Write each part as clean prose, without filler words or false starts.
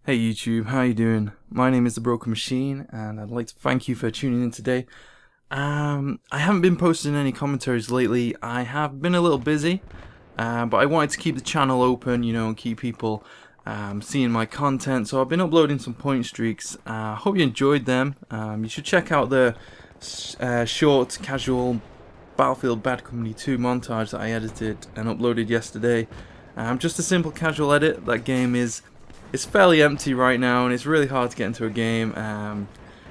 Hey YouTube, how you doing? My name is TheBrokenMachine, and I'd like to thank you for tuning in today. I haven't been posting any commentaries lately. I have been a little busy, but I wanted to keep the channel open, and keep people seeing my content. So I've been uploading some point streaks. Hope you enjoyed them. You should check out the short, casual Battlefield Bad Company 2 montage that I edited and uploaded yesterday. Just a simple casual edit. That game it's fairly empty right now, and it's really hard to get into a game.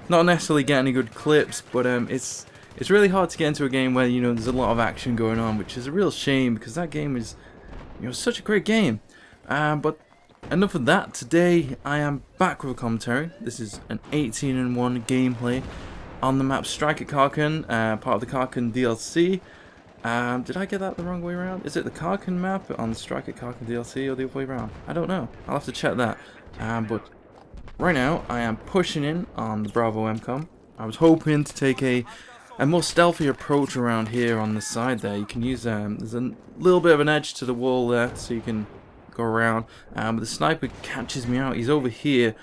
Not necessarily get any good clips, but it's really hard to get into a game where there's a lot of action going on, which is a real shame because that game is such a great game. But enough of that. Today I am back with a commentary. This is an 18-1 gameplay on the map Strike at Karkand, part of the Karkand DLC. Did I get that the wrong way around? Is it the Karkand map on the Strike at Karkand DLC or the other way around? I don't know. I'll have to check that. But right now, I am pushing in on the Bravo MCOM. I was hoping to take a more stealthy approach around here on the side there. You can use, there's a little bit of an edge to the wall there, so you can go around. But the sniper catches me out. He's over here.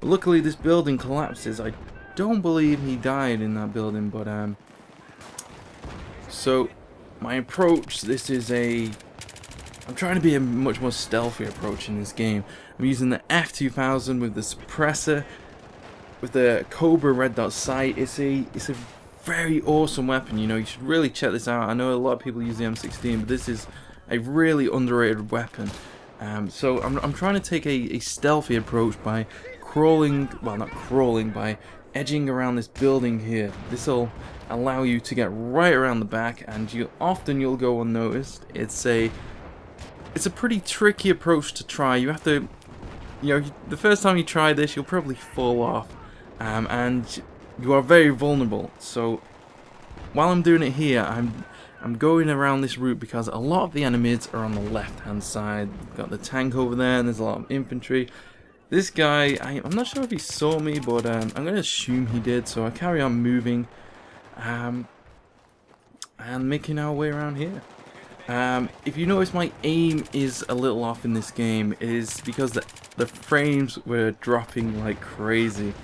But luckily, this building collapses. I don't believe he died in that building, but, so my approach, I'm trying to be a much more stealthy approach in this game. I'm using the F2000 with the suppressor, with the Cobra red dot sight. It's a very awesome weapon. You should really check this out. I know a lot of people use the M16, but this is a really underrated weapon. So I'm trying to take a stealthy approach by by edging around this building here. This will allow you to get right around the back, and you'll go unnoticed. It's a pretty tricky approach to try. You have to, the first time you try this, you'll probably fall off, and you are very vulnerable. So while I'm doing it here, I'm going around this route because a lot of the enemies are on the left hand side. You've got the tank over there, and there's a lot of infantry. This guy, I'm not sure if he saw me, but I'm going to assume he did, so I carry on moving and making our way around here. If you notice, my aim is a little off in this game. It is because the frames were dropping like crazy.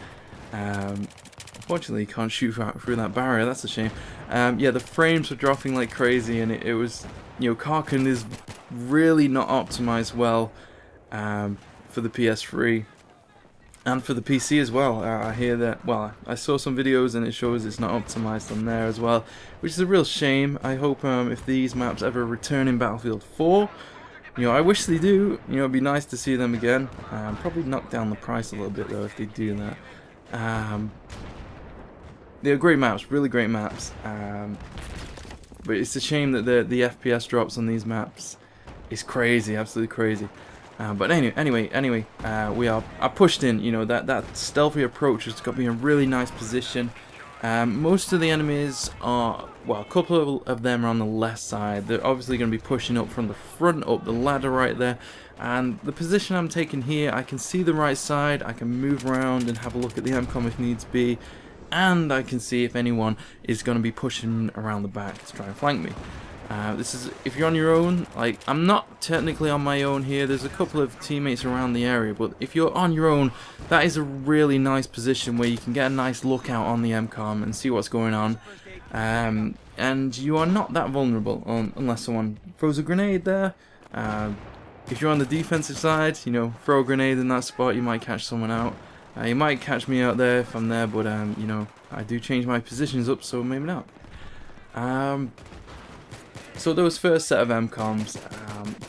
Unfortunately, you can't shoot through that barrier. That's a shame. Yeah, the frames were dropping like crazy, and it was, Karkand is really not optimized well for the PS3 and for the PC as well. I hear that, well, I saw some videos and it shows it's not optimized on there as well, which is a real shame. I hope if these maps ever return in Battlefield 4, I wish they do. It'd be nice to see them again. Probably knock down the price a little bit though if they do that. They're great maps, really great maps, but it's a shame that the FPS drops on these maps is crazy, absolutely crazy. But anyway, I pushed in. That stealthy approach has got me in a really nice position. Most of the enemies are, well, a couple of them are on the left side. They're obviously going to be pushing up from the front, up the ladder right there. And the position I'm taking here, I can see the right side. I can move around and have a look at the MCOM if needs be. And I can see if anyone is going to be pushing around the back to try and flank me. This is, if you're on your own, like, I'm not technically on my own here, there's a couple of teammates around the area, but if you're on your own, that is a really nice position where you can get a nice look out on the MCOM and see what's going on, and you are not that vulnerable unless someone throws a grenade there. If you're on the defensive side, throw a grenade in that spot, you might catch someone out. You might catch me out there if I'm there, but I do change my positions up, so maybe not. So those first set of MCOMs,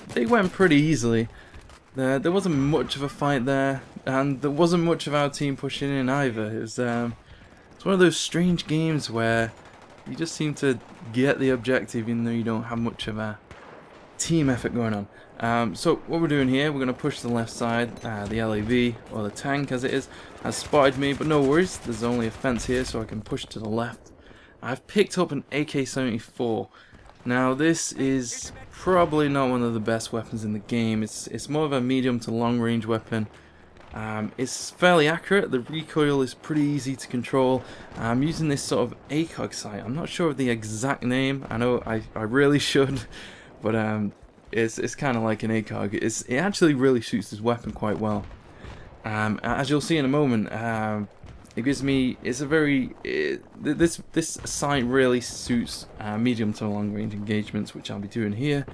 they went pretty easily. There wasn't much of a fight there, and there wasn't much of our team pushing in either. It's one of those strange games where you just seem to get the objective even though you don't have much of a team effort going on. So what we're doing here, we're going to push to the left side. The LAV, or the tank as it is, has spotted me, but no worries, there's only a fence here so I can push to the left. I've picked up an AK-74. Now this is probably not one of the best weapons in the game. It's more of a medium to long range weapon. It's fairly accurate. The recoil is pretty easy to control. I'm using this sort of ACOG sight. I'm not sure of the exact name. I know I really should, but it's kind of like an ACOG. It actually really shoots this weapon quite well. As you'll see in a moment, it gives me, it's a very, this site really suits medium to long range engagements, which I'll be doing here.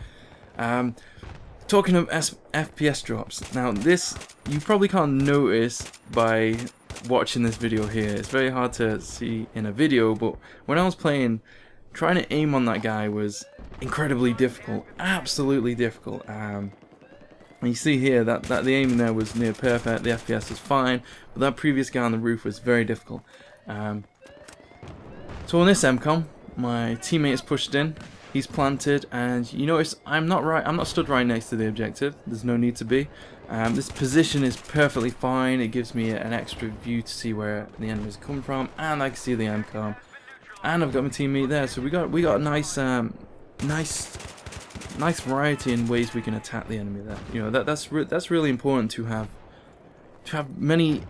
Talking of FPS drops, now this, you probably can't notice by watching this video here. It's very hard to see in a video, but when I was playing, trying to aim on that guy was incredibly difficult, absolutely difficult. And you see here that the aiming there was near perfect, the FPS was fine, but that previous guy on the roof was very difficult. So on this MCOM, my teammate is pushed in, he's planted, and you notice I'm not stood right next to the objective. There's no need to be. This position is perfectly fine. It gives me an extra view to see where the enemies come from, and I can see the MCOM. And I've got my teammate there, so we got a nice variety in ways we can attack the enemy there. You know, that's really important to have many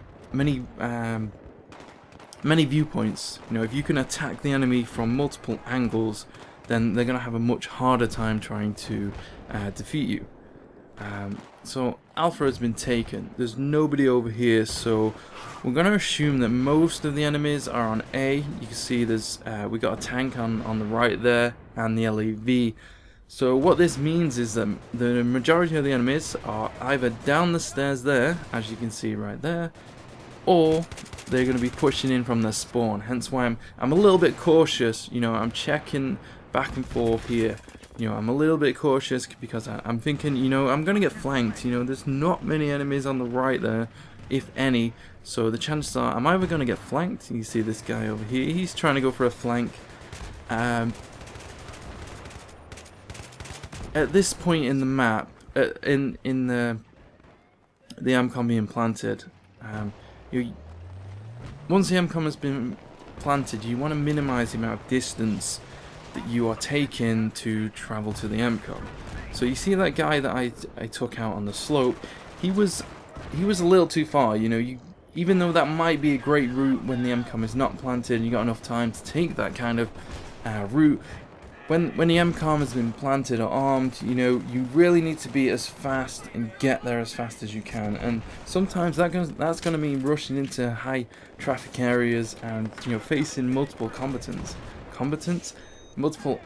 viewpoints. You know, if you can attack the enemy from multiple angles, then they're gonna have a much harder time trying to defeat you. So Alpha has been taken. There's nobody over here, so we're gonna assume that most of the enemies are on A. You can see there's we got a tank on the right there and the LAV. So what this means is that the majority of the enemies are either down the stairs there, as you can see right there, or they're going to be pushing in from their spawn. Hence why I'm a little bit cautious. You know, I'm checking back and forth here. You know, I'm a little bit cautious because I'm thinking, you know, I'm going to get flanked. You know, there's not many enemies on the right there, if any. So the chances are I'm either going to get flanked. You see this guy over here. He's trying to go for a flank. At this point in the map, in the MCOM being planted, once the MCOM has been planted, you want to minimize the amount of distance that you are taking to travel to the MCOM. So you see that guy that I took out on the slope, he was a little too far. You know, even though that might be a great route when the MCOM is not planted and you got enough time to take that kind of route. When the MCOM has been planted or armed, you know, you really need to be as fast and get there as fast as you can. And sometimes that's going to mean rushing into high traffic areas and, you know, facing multiple multiple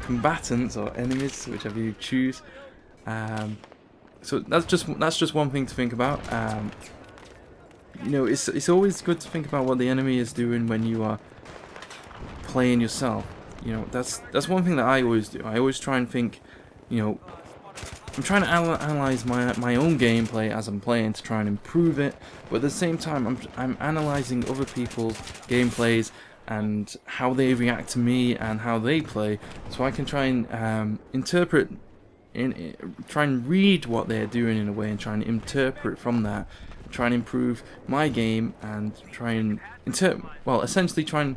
combatants or enemies, whichever you choose. So that's just one thing to think about. You know, it's always good to think about what the enemy is doing when you are playing yourself. You know, that's one thing that I always do. I always try and think, you know, I'm trying to analyze my own gameplay as I'm playing to try and improve it, but at the same time I'm analyzing other people's gameplays and how they react to me and how they play, so I can try and try and read what they're doing in a way and try and interpret from that, try and improve my game and try and essentially try and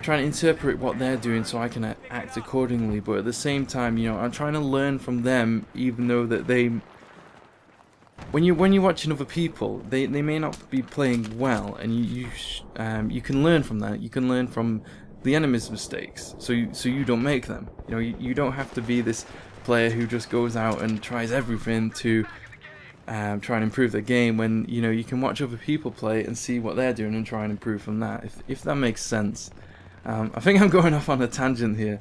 interpret what they're doing so I can act accordingly. But at the same time, you know, I'm trying to learn from them, even though that when you're watching other people, they may not be playing well, and you can learn from that. You can learn from the enemy's mistakes, so you don't make them. You know, you don't have to be this player who just goes out and tries everything to try and improve the game, when, you know, you can watch other people play and see what they're doing and try and improve from that, if that makes sense. I think I'm going off on a tangent here.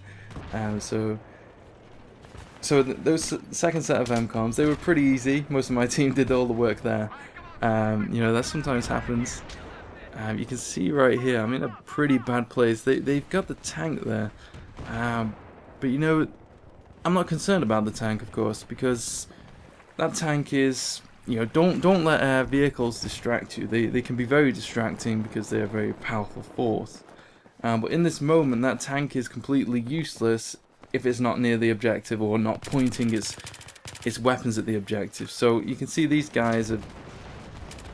Those second set of MCOMs, they were pretty easy. Most of my team did all the work there. You know, that sometimes happens. You can see right here, I'm in a pretty bad place. They've got the tank there. But you know, I'm not concerned about the tank, of course, because that tank is, you know, don't let vehicles distract you. They can be very distracting because they're a very powerful force. But in this moment, that tank is completely useless if it's not near the objective or not pointing its weapons at the objective. So you can see these guys have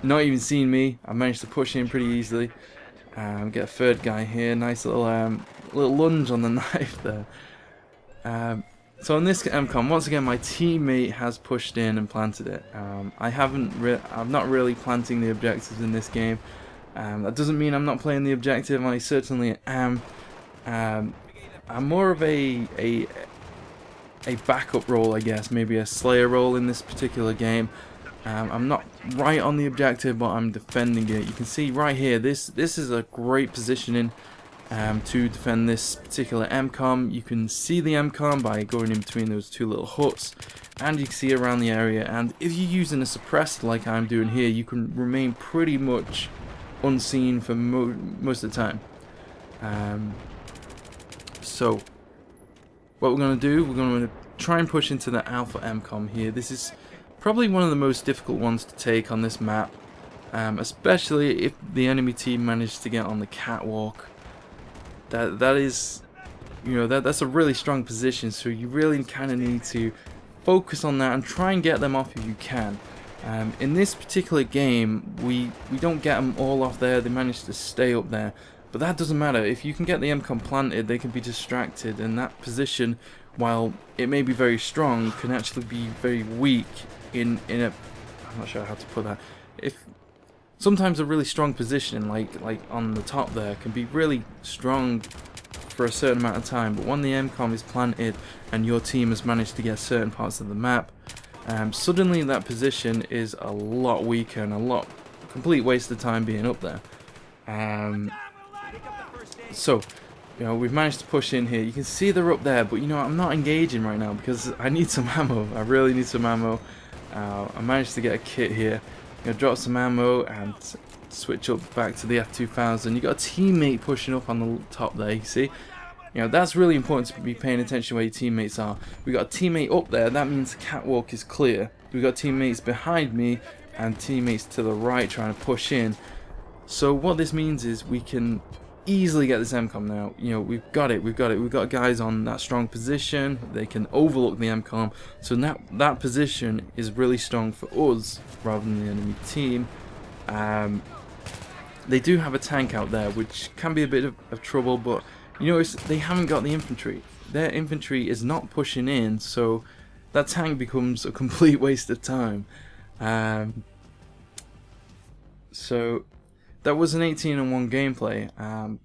not even seen me. I managed to push in pretty easily. Get a third guy here. Nice little lunge on the knife there. So on this MCOM, once again, my teammate has pushed in and planted it. I'm not really planting the objectives in this game. That doesn't mean I'm not playing the objective. I certainly am. I'm more of a backup role, I guess, maybe a slayer role in this particular game. I'm not right on the objective, but I'm defending it. You can see right here, this is a great positioning to defend this particular MCOM. You can see the MCOM by going in between those two little huts, and you can see around the area. And if you're using a suppressor like I'm doing here, you can remain pretty much unseen for most of the time. So what we're going to do, we're going to try and push into the Alpha MCOM here. This is probably one of the most difficult ones to take on this map, especially if the enemy team manages to get on the catwalk. That is, you know, that's a really strong position, so you really kind of need to focus on that and try and get them off if you can. In this particular game, we don't get them all off there. They manage to stay up there, but that doesn't matter. If you can get the MCOM planted, they can be distracted, and that position, while it may be very strong, can actually be very weak in a, I'm not sure how to put that. If sometimes a really strong position, like on the top there, can be really strong for a certain amount of time, but when the MCOM is planted and your team has managed to get certain parts of the map, suddenly that position is a lot weaker and a complete waste of time being up there. So, you know, we've managed to push in here. You can see they're up there, but you know, I'm not engaging right now because I need some ammo. I really need some ammo. I managed to get a kit here. I'm gonna drop some ammo and switch up back to the F2000. You got a teammate pushing up on the top there. You see, you know, that's really important to be paying attention where your teammates are. We got a teammate up there. That means the catwalk is clear. We got teammates behind me and teammates to the right trying to push in. So what this means is we can easily get this MCOM now. You know, we've got it. We've got guys on that strong position. They can overlook the MCOM. So now that position is really strong for us rather than the enemy team. They do have a tank out there, which can be a bit of trouble, but you notice they haven't got the infantry. Their infantry is not pushing in, so that tank becomes a complete waste of time. So that was an 18-1 gameplay. I'm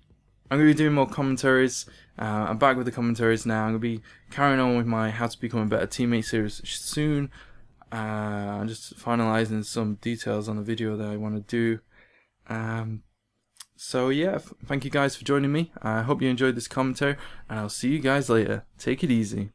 going to be doing more commentaries. I'm back with the commentaries now. I'm going to be carrying on with my How to Become a Better Teammate series soon. I'm just finalising some details on the video that I want to do. So yeah, thank you guys for joining me. I hope you enjoyed this commentary, and I'll see you guys later. Take it easy.